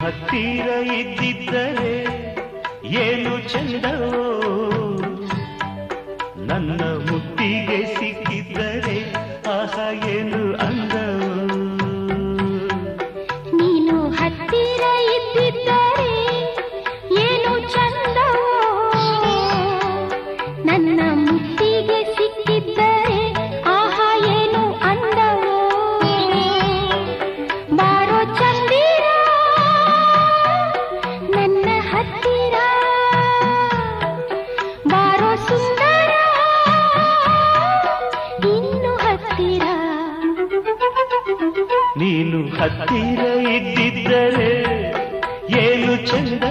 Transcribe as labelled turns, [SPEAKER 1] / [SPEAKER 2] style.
[SPEAKER 1] ಹತ್ತಿರ ಇದ್ದಿದ್ದರೆ ಏನು ಚಂದವೋ, ನನ್ನ ಮುತ್ತಿಗೆ ಸಿಕ್ಕಿದ್ದರೆ ಆಹಾ ಏನು ಅಂದವೋ.
[SPEAKER 2] ನೀನು ಹತ್ತಿರ ಇದ್ದಿದ್ದರೆ ಏನು ಚಂದವೋ, ನನ್ನ ಮುತ್ತಿಗೆ ಸಿಕ್ಕಿದ್ದರೆ ಆಹಾ ಏನು ಅಂದವೋ. ಬಾರೋ ಚಂದಿರ ನನ್ನ ಹತ್ತಿರ, ಬಾರೋ ಸುಂದರ ಇನ್ನು ಹತ್ತಿರ.
[SPEAKER 1] ನೀನು ಹತ್ತಿರ ಇದ್ದಿದ್ದರೆ ಏನು ಚಂದ